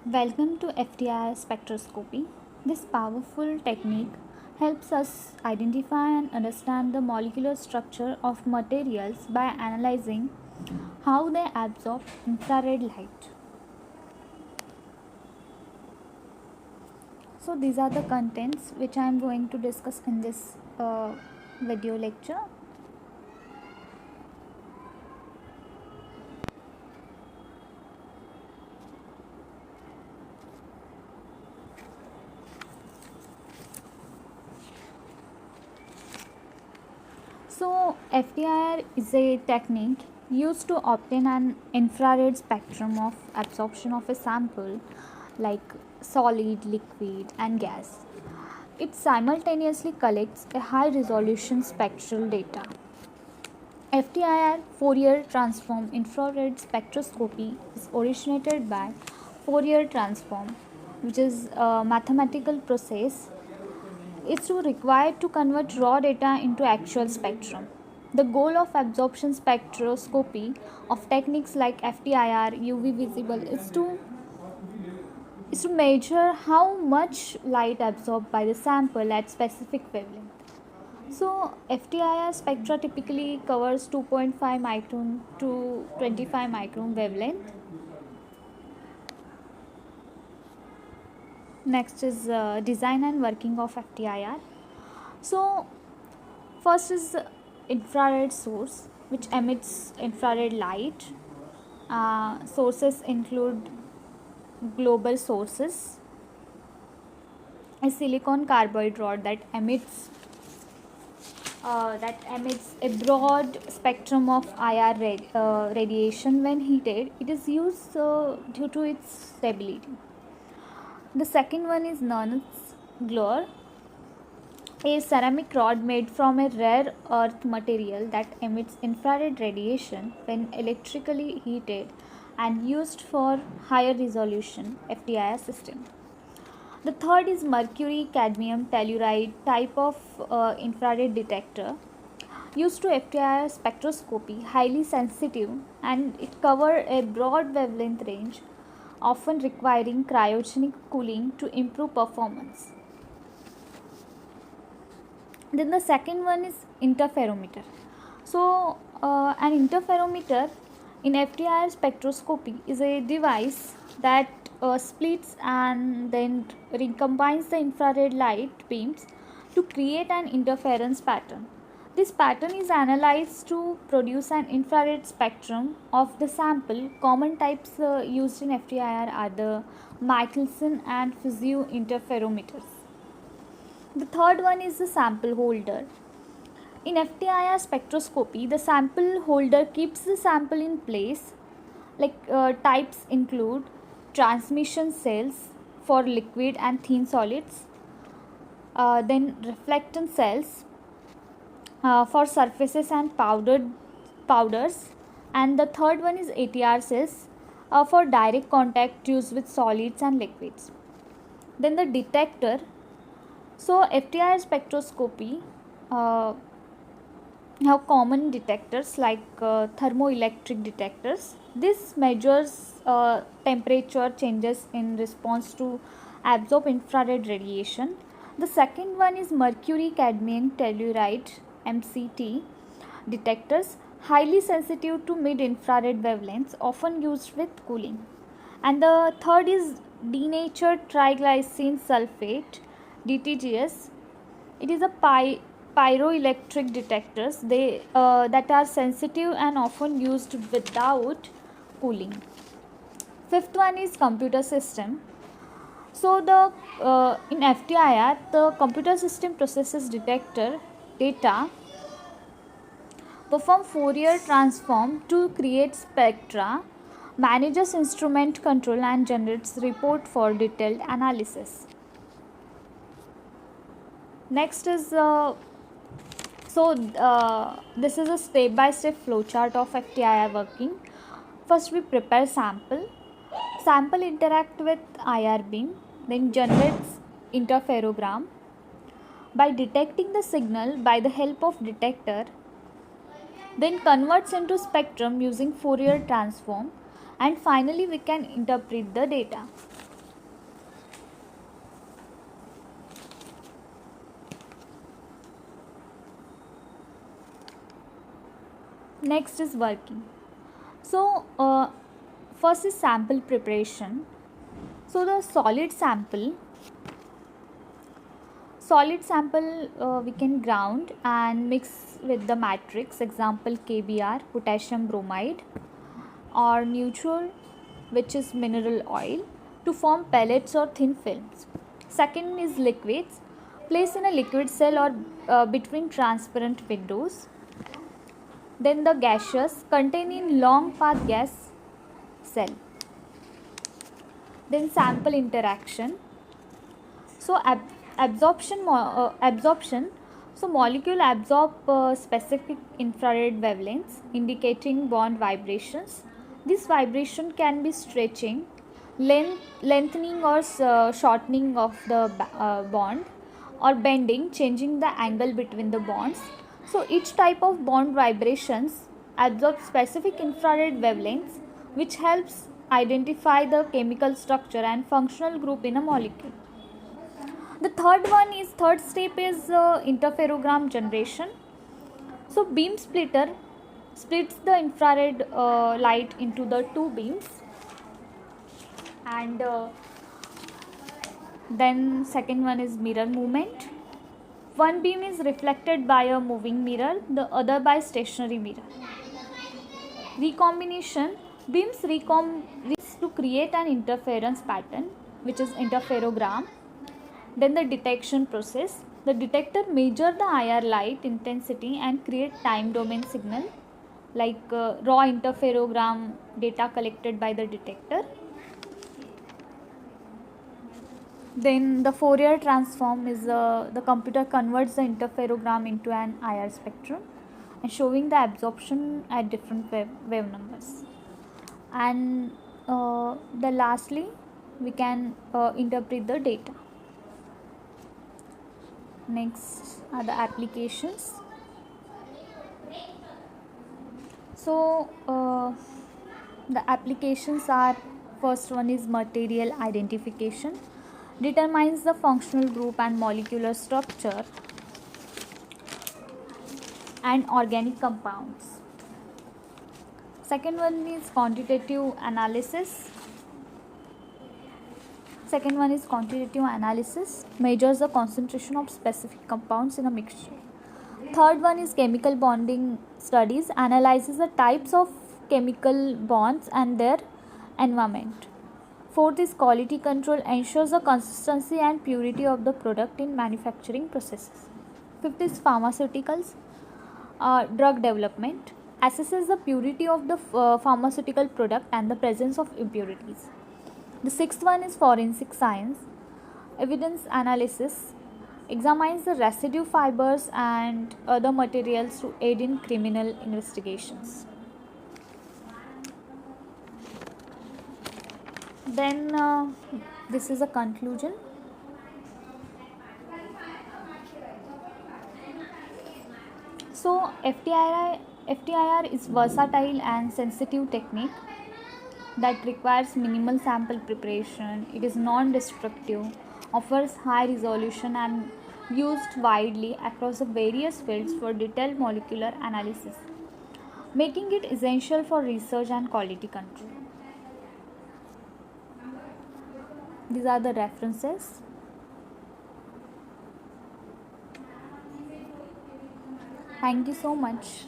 Welcome to FTIR spectroscopy. This powerful technique helps us identify and understand the molecular structure of materials by analyzing how they absorb infrared light. So, these are the contents which I am going to discuss in this video lecture. So, FTIR is a technique used to obtain an infrared spectrum of absorption of a sample like solid, liquid, and gas. It simultaneously collects a high resolution spectral data. FTIR Fourier transform infrared spectroscopy is originated by Fourier transform, which is a mathematical process is required to convert raw data into actual spectrum. The goal of absorption spectroscopy of techniques like FTIR UV visible is to measure how much light absorbed by the sample at specific wavelength. So FTIR spectra typically covers 2.5 micron to 25 micron wavelength. Next is design and working of FTIR. So first is infrared source which emits infrared light. Sources include global sources, a silicon carbide rod that emits a broad spectrum of IR radiation when heated. It is used due to its stability. The second one is Nernst glare, a ceramic rod made from a rare earth material that emits infrared radiation when electrically heated and used for higher resolution FTIR system. The third is mercury cadmium telluride type of infrared detector used to FTIR spectroscopy, highly sensitive, and it covers a broad wavelength range, often requiring cryogenic cooling to improve performance. Then the second one is interferometer. So an interferometer in FTIR spectroscopy is a device that splits and then recombines the infrared light beams to create an interference pattern. This pattern is analyzed to produce an infrared spectrum of the sample. Common types used in FTIR are the Michelson and Fizeau interferometers. The third one is the sample holder. In FTIR spectroscopy, the sample holder keeps the sample in place. Types include transmission cells for liquid and thin solids, then reflectance cells for surfaces and powders, and the third one is ATR cells for direct contact used with solids and liquids. Then the detector. So FTIR spectroscopy have common detectors like thermoelectric detectors. This measures temperature changes in response to absorbed infrared radiation. The second one is mercury cadmium telluride MCT detectors, highly sensitive to mid infrared wavelengths, often used with cooling. And the third is denatured triglycine sulfate DTGS. It is a pyroelectric detectors that are sensitive and often used without cooling. Fifth one is computer system. So the in FTIR the computer system processes detector data, perform Fourier transform to create spectra, manages instrument control and generates report for detailed analysis. Next is this is a step by step flowchart of FTIR working. First we prepare sample interact with IR beam, then generates interferogram. By detecting the signal by the help of detector, then converts into spectrum using Fourier transform, and finally we can interpret the data. Next is working. So first is sample preparation. So the solid sample we can ground and mix with the matrix, example KBr, potassium bromide, or neutral, which is mineral oil, to form pellets or thin films. Second is liquids, placed in a liquid cell or between transparent windows. Then the gaseous, contained in long path gas cell. Then sample interaction. So absorption. So molecule absorb specific infrared wavelengths indicating bond vibrations. This vibration can be stretching, lengthening or shortening of the bond, or bending, changing the angle between the bonds. So each type of bond vibrations absorbs specific infrared wavelengths, which helps identify the chemical structure and functional group in a molecule. The third step is interferogram generation. So beam splitter splits the infrared light into the two beams, and then second one is mirror movement. One beam is reflected by a moving mirror, the other by stationary mirror. Recombination, beams recombine to create an interference pattern, which is interferogram. Then the detection process. The detector measures the IR light intensity and create time domain signal, like raw interferogram data collected by the detector. Then the Fourier transform is the computer converts the interferogram into an IR spectrum and showing the absorption at different wave numbers. And the lastly, we can interpret the data. Next are the applications. So the applications are, first one is material identification, determines the functional group and molecular structure and organic compounds. Second one is quantitative analysis. Measures the concentration of specific compounds in a mixture. Third one is chemical bonding studies, analyzes the types of chemical bonds and their environment. Fourth is quality control, ensures the consistency and purity of the product in manufacturing processes. Fifth is pharmaceuticals, drug development, assesses the purity of the pharmaceutical product and the presence of impurities. The sixth one is forensic science, evidence analysis, examines the residue fibers and other materials to aid in criminal investigations. Then this is a conclusion. So FTIR is versatile and sensitive technique that requires minimal sample preparation. It is non-destructive, offers high resolution and used widely across the various fields for detailed molecular analysis, making it essential for research and quality control. These are the references. Thank you so much.